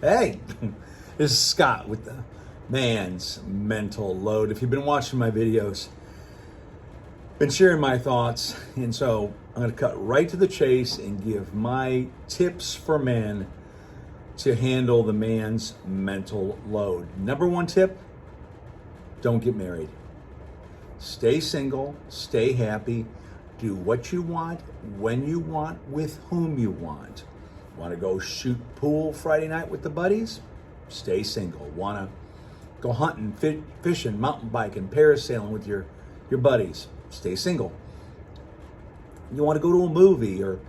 Hey, this is Scott with the Man's Mental Load. If you've been watching my videos, been sharing my thoughts, and so I'm going to cut right to the chase and give my tips for men to handle the man's mental load. Number one tip, don't get married. Stay single, stay happy, do what you want, when you want, with whom you want. Want to go shoot pool Friday night with the buddies? Stay single. Want to go hunting, fishing, mountain biking, parasailing with your buddies? Stay single. You want to go to a movie, or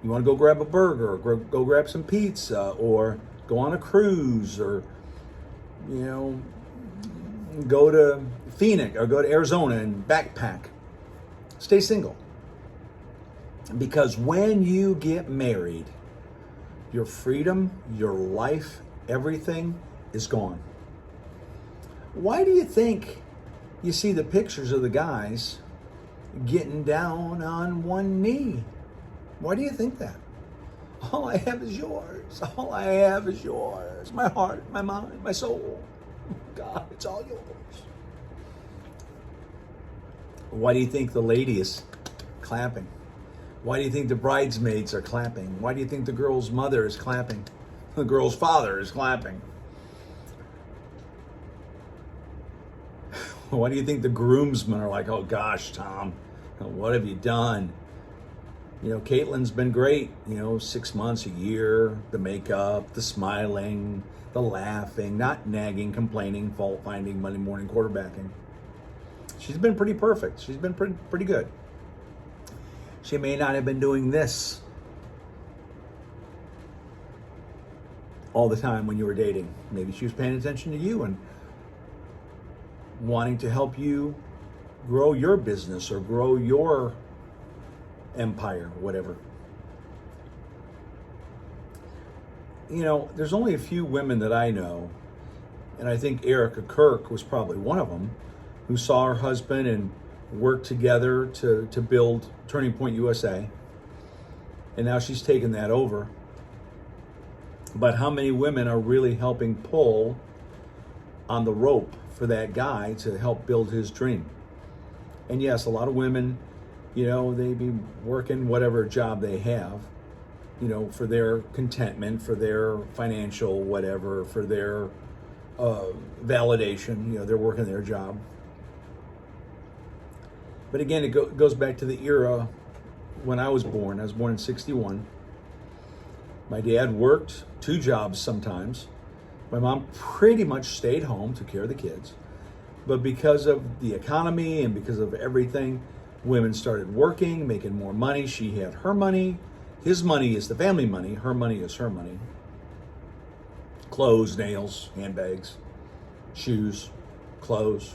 you want to go grab a burger, or go grab some pizza, or go on a cruise, or go to Phoenix or go to Arizona and backpack. Stay single. Because when you get married, your freedom, your life, everything is gone. Why do you think you see the pictures of the guys getting down on one knee? Why do you think that? All I have is yours. All I have is yours. My heart, my mind, my soul. God, it's all yours. Why do you think the lady is clapping? Why do you think the bridesmaids are clapping? Why do you think the girl's mother is clapping? The girl's father is clapping. Why do you think the groomsmen are like, oh gosh, Tom, what have you done? Caitlin's been great, 6 months, a year, the makeup, the smiling, the laughing, not nagging, complaining, fault finding, Monday morning quarterbacking. She's been pretty perfect. She's been pretty good. She may not have been doing this all the time when you were dating. Maybe she was paying attention to you and wanting to help you grow your business or grow your empire, whatever. There's only a few women that I know, and I think Erica Kirk was probably one of them, who saw her husband and worked together to build Turning Point USA. And now she's taken that over. But how many women are really helping pull on the rope for that guy to help build his dream? And yes, a lot of women, they be working whatever job they have, for their contentment, for their financial whatever, for their validation. They're working their job. But again, it goes back to the era when I was born. I was born in 1961. My dad worked 2 jobs sometimes. My mom pretty much stayed home, took care of the kids. But because of the economy and because of everything, women started working, making more money. She had her money. His money is the family money. Her money is her money. Clothes, nails, handbags, shoes, clothes,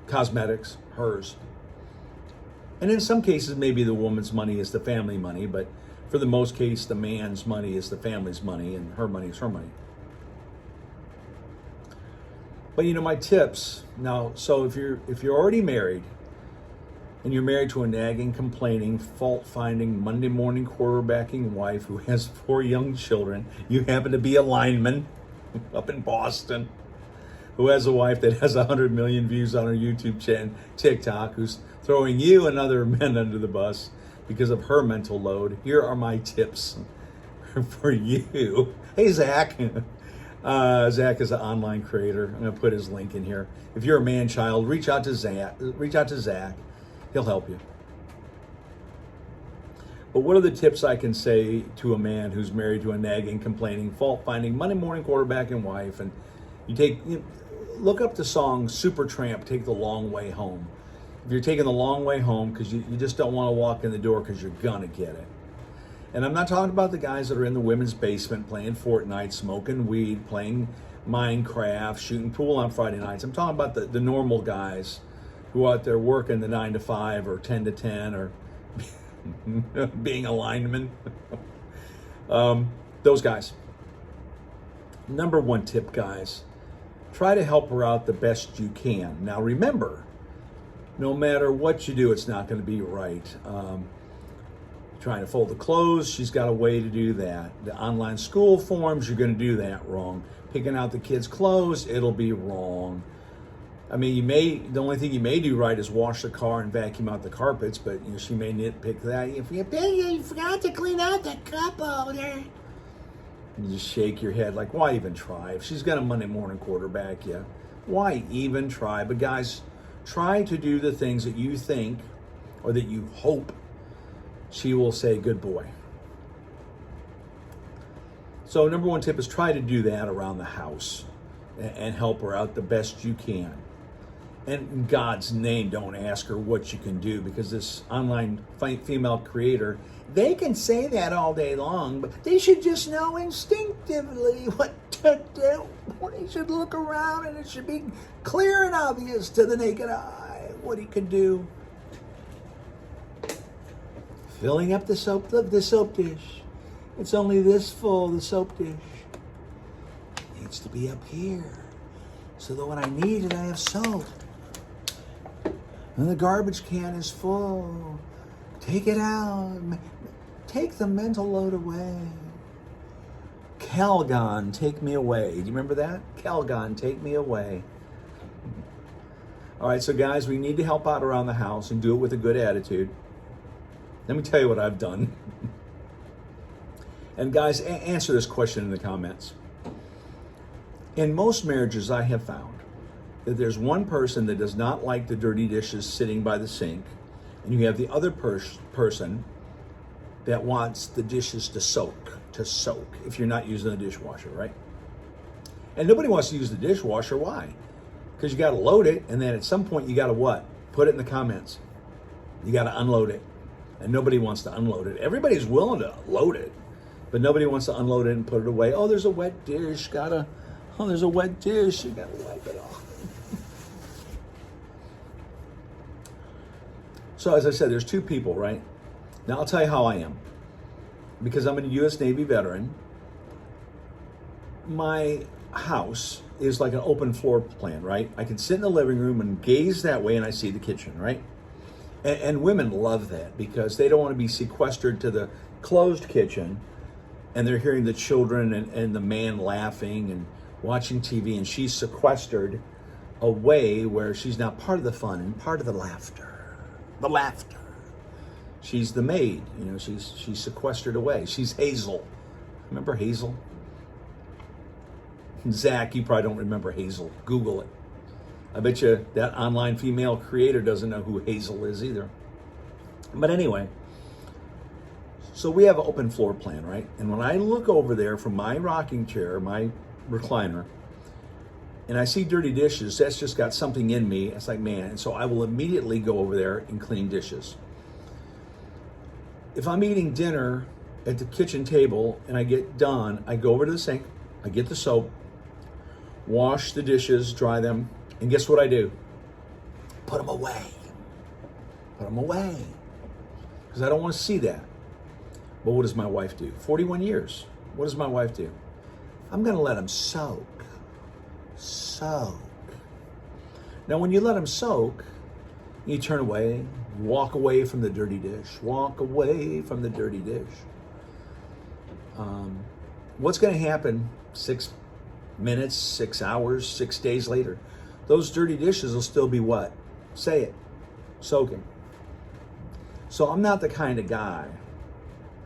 cosmetics, hers. And in some cases, maybe the woman's money is the family money, but for the most case, the man's money is the family's money, and her money is her money. But my tips now. So if you're already married, and you're married to a nagging, complaining, fault-finding, Monday morning quarterbacking wife who has 4 young children, you happen to be a lineman up in Boston, who has a wife that has 100 million views on her YouTube channel, TikTok, who's throwing you and other men under the bus because of her mental load. Here are my tips for you. Hey, Zach. Zach is an online creator. I'm going to put his link in here. If you're a manchild, reach out to Zach. He'll help you. But what are the tips I can say to a man who's married to a nagging, complaining, fault-finding, Monday morning quarterbacking wife? And look up the song Supertramp, Take the Long Way Home. If you're taking the long way home because you just don't want to walk in the door because you're going to get it. And I'm not talking about the guys that are in the women's basement playing Fortnite, smoking weed, playing Minecraft, shooting pool on Friday nights. I'm talking about the normal guys who are out there working the 9 to 5 or 10 to 10 or being a lineman. Those guys. Number one tip, guys, try to help her out the best you can. Now remember, no matter what you do, it's not going to be right. Trying to fold the clothes, she's got a way to do that. The online school forms, you're going to do that wrong. Picking out the kids' clothes, it'll be wrong. I mean, the only thing you may do right is wash the car and vacuum out the carpets, but she may nitpick that. If you forgot to clean out the cup holder. You just shake your head like, why even try? If she's got a Monday morning quarterback, why even try? But guys, try to do the things that you think or that you hope she will say, good boy. So number one tip is try to do that around the house and help her out the best you can. And in God's name, don't ask her what you can do, because this online female creator, they can say that all day long, but they should just know instinctively what to do. They should look around and it should be clear and obvious to the naked eye what he can do. Filling up the soap dish. It's only this full, the soap dish. It needs to be up here so that when I need it, I have soap. And the garbage can is full. Take it out. Take the mental load away. Calgon, take me away. Do you remember that? Calgon, take me away. All right, so guys, we need to help out around the house and do it with a good attitude. Let me tell you what I've done. And guys, answer this question in the comments. In most marriages, I have found that there's one person that does not like the dirty dishes sitting by the sink, and you have the other person that wants the dishes to soak, if you're not using the dishwasher, right? And nobody wants to use the dishwasher. Why? Because you got to load it, and then at some point you got to what? Put it in the comments. You got to unload it, and nobody wants to unload it. Everybody's willing to load it, but nobody wants to unload it and put it away. Oh, there's a wet dish. There's a wet dish. You got to wipe it off. So as I said, there's two people, right? Now I'll tell you how I am. Because I'm a U.S. Navy veteran, my house is like an open floor plan, right? I can sit in the living room and gaze that way and I see the kitchen, right? And women love that because they don't want to be sequestered to the closed kitchen and they're hearing the children and the man laughing and watching TV, and she's sequestered away where she's not part of the fun and part of the laughter. The laughter. She's the maid, she's sequestered away. She's Hazel. Remember Hazel? Zach, you probably don't remember Hazel. Google it. I bet you that online female creator doesn't know who Hazel is either. But anyway, so we have an open floor plan, right? And when I look over there from my rocking chair, my recliner, and I see dirty dishes, that's just got something in me. It's like, man. And so I will immediately go over there and clean dishes. If I'm eating dinner at the kitchen table and I get done, I go over to the sink, I get the soap, wash the dishes, dry them, and guess what I do? Put them away. Put them away. Because I don't want to see that. But what does my wife do? 41 years. What does my wife do? I'm going to let them soak. Soak. Now, when you let them soak, you turn away, walk away from the dirty dish. Walk away from the dirty dish. What's going to happen 6 minutes, 6 hours, 6 days later? Those dirty dishes will still be what? Say it. Soaking. So I'm not the kind of guy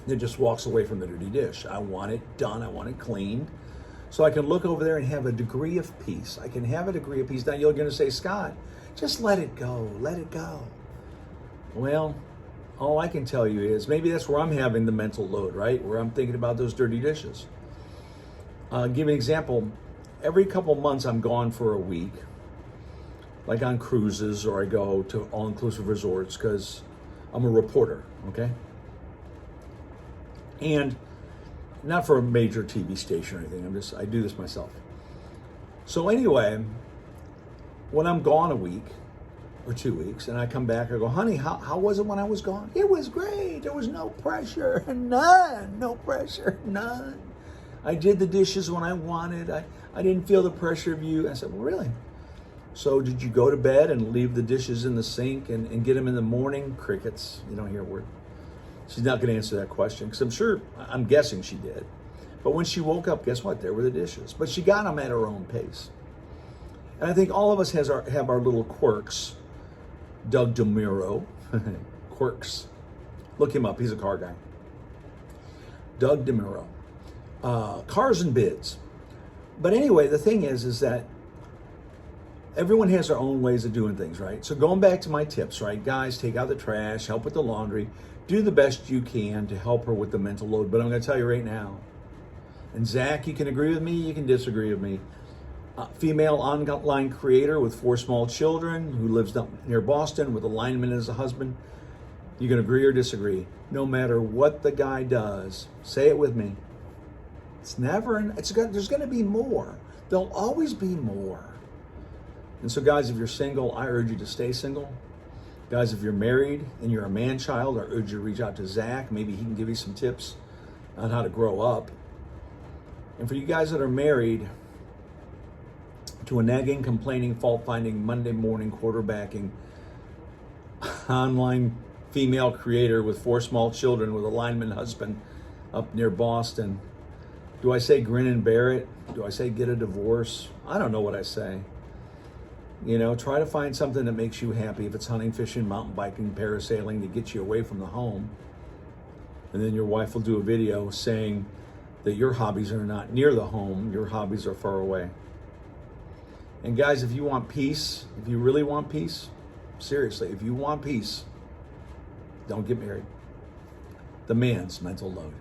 that just walks away from the dirty dish. I want it done. I want it cleaned. So I can look over there and have a degree of peace. I can have a degree of peace. Now you're going to say, Scott, just let it go. Let it go. Well, all I can tell you is maybe that's where I'm having the mental load, right? Where I'm thinking about those dirty dishes. Give you an example. Every couple months I'm gone for a week, like on cruises, or I go to all-inclusive resorts because I'm a reporter, okay? And not for a major TV station or anything. I do this myself. So anyway, when I'm gone a week or 2 weeks and I come back, I go, honey, how was it when I was gone? It was great. There was no pressure, none. No pressure, none. I did the dishes when I wanted. I didn't feel the pressure of you. I said, well, really? So did you go to bed and leave the dishes in the sink and get them in the morning? Crickets. You don't hear a word. She's not going to answer that question because I'm guessing she did. But when she woke up, guess what? There were the dishes. But she got them at her own pace. And I think all of us have our little quirks. Doug DeMuro, quirks. Look him up. He's a car guy. Doug DeMuro. Cars and bids. But anyway, the thing is that everyone has their own ways of doing things, right? So going back to my tips, right? Guys, take out the trash, help with the laundry, do the best you can to help her with the mental load. But I'm going to tell you right now, and Zach, you can agree with me, you can disagree with me. Female online creator with 4 small children who lives up near Boston with a lineman as a husband. You can agree or disagree. No matter what the guy does, say it with me. There's going to be more. There'll always be more. And so guys, if you're single, I urge you to stay single. Guys, if you're married and you're a man-child, I urge you to reach out to Zach. Maybe he can give you some tips on how to grow up. And for you guys that are married, to a nagging, complaining, fault-finding, Monday morning quarterbacking, online female creator with 4 small children with a lineman husband up near Boston, do I say grin and bear it? Do I say get a divorce? I don't know what I say. You know, try to find something that makes you happy. If it's hunting, fishing, mountain biking, parasailing, to get you away from the home. And then your wife will do a video saying that your hobbies are not near the home, your hobbies are far away. And guys, if you want peace, if you really want peace, seriously, if you want peace, don't get married. The man's mental load.